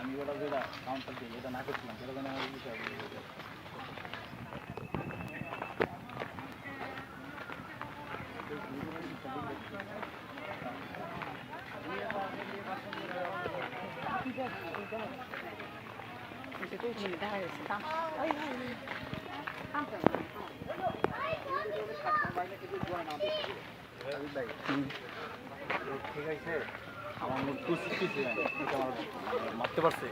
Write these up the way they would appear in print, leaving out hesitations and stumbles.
আমি ওটা যেটা কাউন্টার দিই এটা না করছিলাম সেটা জন্য আমার বিষয় ঠিক আছে আমার মুখ কুচকিছে আমার মারতে পারছে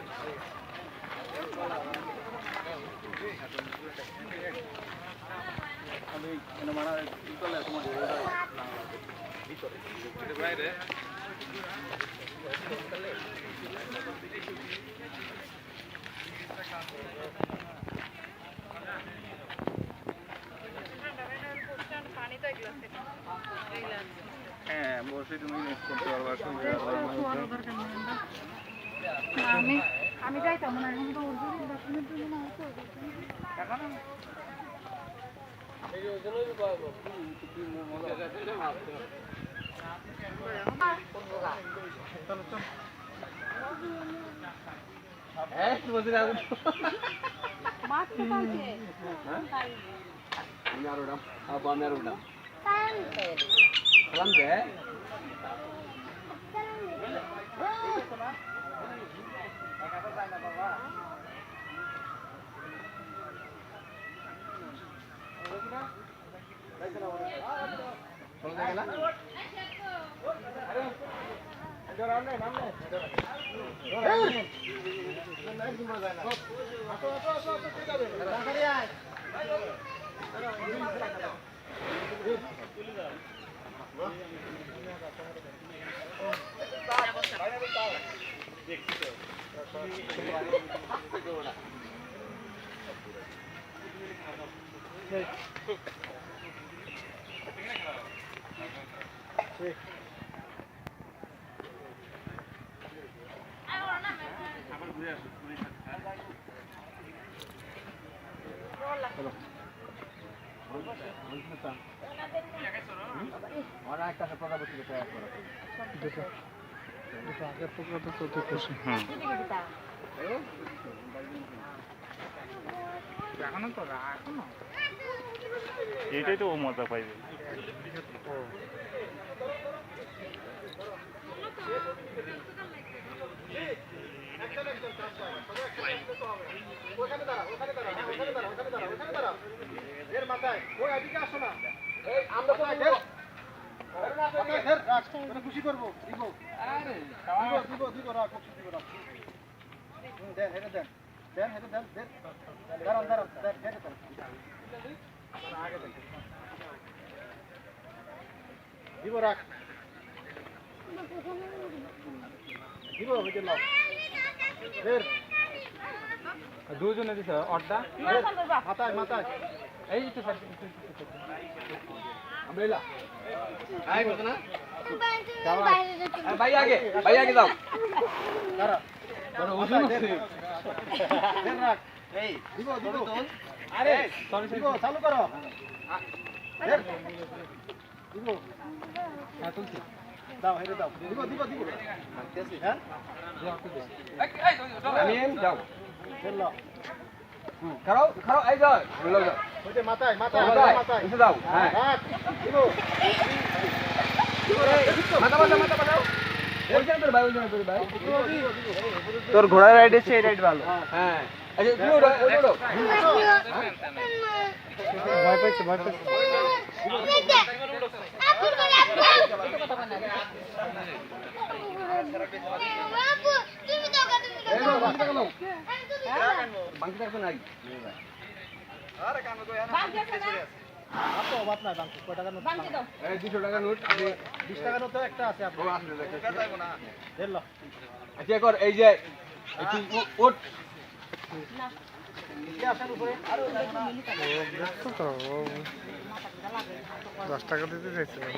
আমি মারা চলে তোমার বাইরে হ্যাঁ বসে তুমি নেক্সট করতে পারবা আমি যাইতাম না এখন তো ওর দর্শনের জন্য না হতো টাকা না এই ওজনই পাবো কি মজা আছে হ্যাঁ বসে যাও মাছ তো পাইছে হ্যাঁ আমি আর ওটা আমি আর ওটা সালাম দে এটাই তো ও মজা পাইবে খুশি করবো দিব দিব রাখ দিব রাখ দেন হেঁটে দেন দেন হেঁটে দেন দেন দাঁড়ান দাঁড়ান দেন হেঁটে দেন আগে দেন দিব রাখ দিব ওইটা নাও ফের দুজনে দিছে অর্ডা মাথায় মাথায় এই তো স্যার আমরেলা আই বলতো না ভাই আগে যাও দাঁড়া বড় ওজন আছে দেন রাখ এই দিব দিব আরে সরি দিব চালু করো দেন দিব হ্যাঁ তুলছি দাও হেরে দাও দিব দিব দিব হ্যাঁ আমি যাও চলো খাও খাও এই যাও বলো যাও ওইটা মাথায় মাথায় মাথায় এসে দাও হ্যাঁ দিব মাথা মাথা মাথা বাজাও ওইখানে তোর ভাই ওইখানে তোর ভাই তোর ঘোড়া রাইড আছে এই রাইড ভালো হ্যাঁ আচ্ছা তুমি ওড়ো ভয় পাইছে বাবু তুমি তো বাংকি দেখো না আরে কানো তো আপনি অবাত না বাংকি কত টাকা নোট বাংকি দাও এই 200 টাকা নোট আপনি 20 টাকা নোট একটা আছে আপনি ও আসলে দেখা যাবে না দেন লো আচ্ছা কর এই যে একটু ওট না কি আসেন উপরে আরে ওটা না 10 টাকা দিতে চাইছিলাম